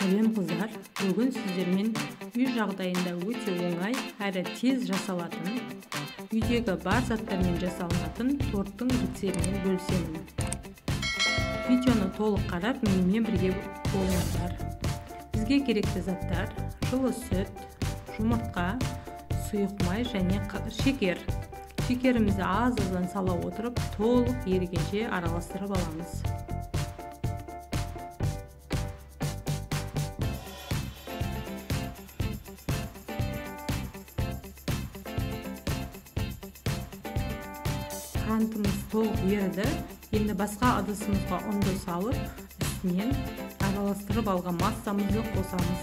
Сәлем қыздар, бүгін сіздермен үй жағдайында өте оңай әрі тез жасалатын, үйдегі бар заттармен жасалынатын торттың рецептімен бөлісемін. Видеоны толық қарап, менімен бірге болыңыздар. Бізге керекті заттар: жылы сүт, жұмыртқа, сұйық май және шекер. Шекерімізді аз-аздан сала отырып, толық ерігенше араластырып аламыз. Қантымыз толық еріді. Енді басқа ыдысымызға ұнды салып, үстінен араластырып алған массамызды қосамыз.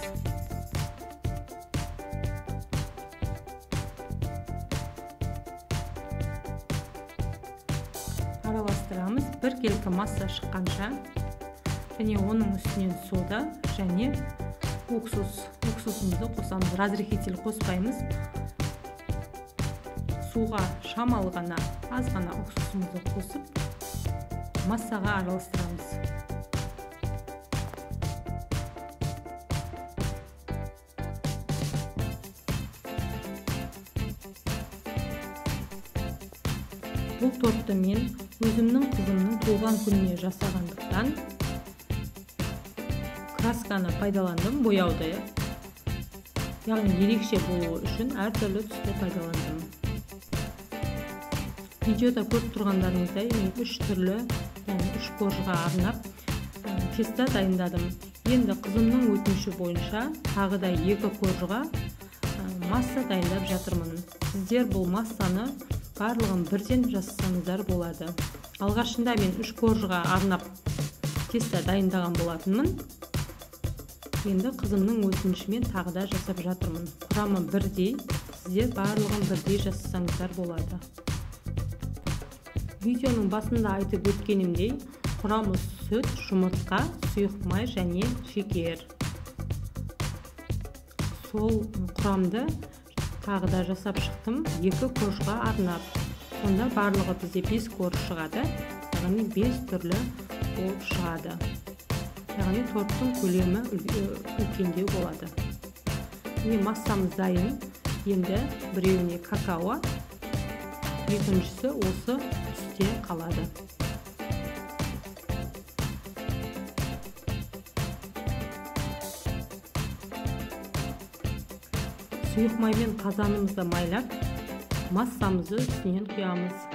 Араластырамыз, бір келкі масса шыққанша, және оның үстінен сода және уксусымызды қосамыз. Разрыхитель қоспаймыз. Суға шамалы ғана, аз ғана уксусымызды қосып, массаға араластырамыз. Бұл тортты мен өзімнің қызымның туған күніне жасағандықтан красканы пайдаландым, бояуды. Яғни ерекше болуы үшін әртүрлі түсті пайдаландым. Видеода көріп тұрғандарыңыздай, мен 3 түрлі, яғни 3 қоржыға арнап тесто дайындадым. Енді қызымның өтініші бойынша тағы да 2 қоржыға масса дайындап жатырмын. Сіздер бұл массаны барлығын бірден жасасаңыздар болады. Алғашында мен 3 қоржыға арнап тесто дайындаған болатынмын. Енді қызымның өтінішімен тағы да жасап жатырмын. Құрамы бірдей, сіздер барлығын бірдей жасасаңыздар болады. Видеоның басында айтып өткенімдей, құрамы сүт, жұмыртқа, сұйық май және шекер. Сол құрамды тағы да жасап шықтым, 2 қоржыға арнап. Сонда барлығы бізде 5 қорж шығады, яғни 5 түрлі болып шығады. Яғни торттың көлемі үлкендеу болады. Массамыз дайын. Енді біреуіне какао, екіншісі осы үсте қалады. Сұйық маймен қазанымызды майлап, массамызды үстінен құямыз.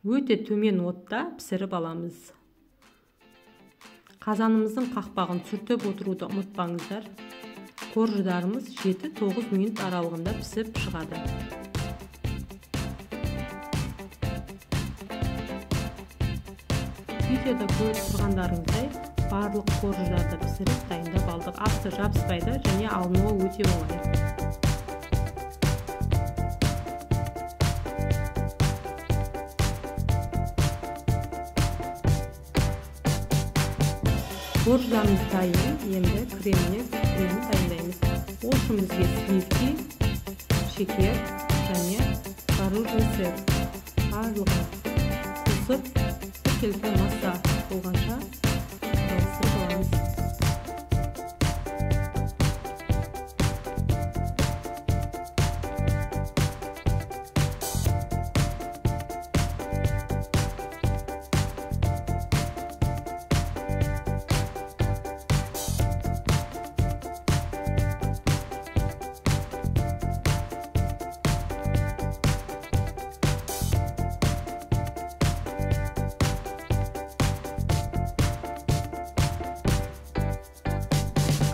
Өте төмен отта пісіріп аламыз. Қазанымыздың қақпағын сүртіп отыруды ұмытпаңыздар. Қоржыдарымыз 7-9 минут аралығында пісіп шығады. Видеода көріп тұрғандарыңыздай, барлық қоржыдарды пісіріп дайындап алдық. Асты жабыспайды және алынуы өте оңай. Қоржыдарымыз дайын, енді кремін дайындаймыз. Ол үшін бізге сливки, шекер және творожный сыр барлығын қосып, бір келкі масса болғанша араластырып аламыз.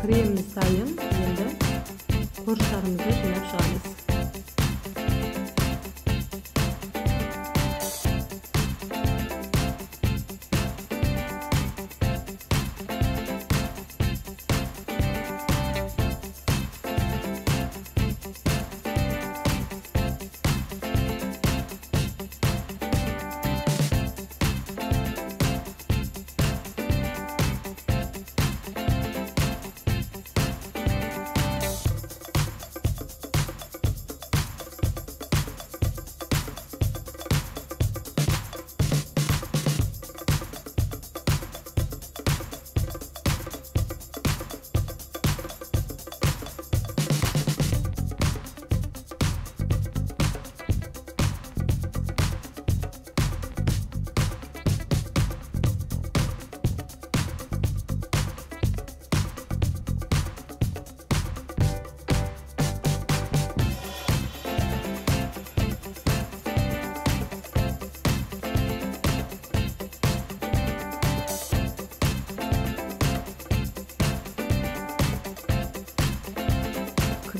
Креміміз дайын, енді қоржықтарымызды жинап шығамыз.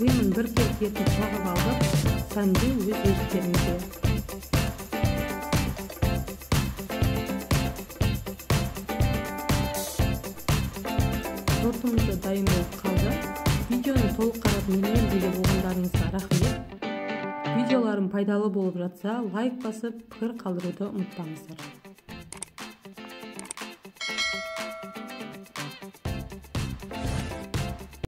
кремін бір келіп жағып алдық, сәнде өз еріктеріңізде. Тортымызды дайын болып қалды. Видеоны толық қарап менімен бірге болғандарыңызға рахмет. Видеоларым пайдалы болып жатса, лайк басып, пікір қалдыруды ұмытпаңыздар.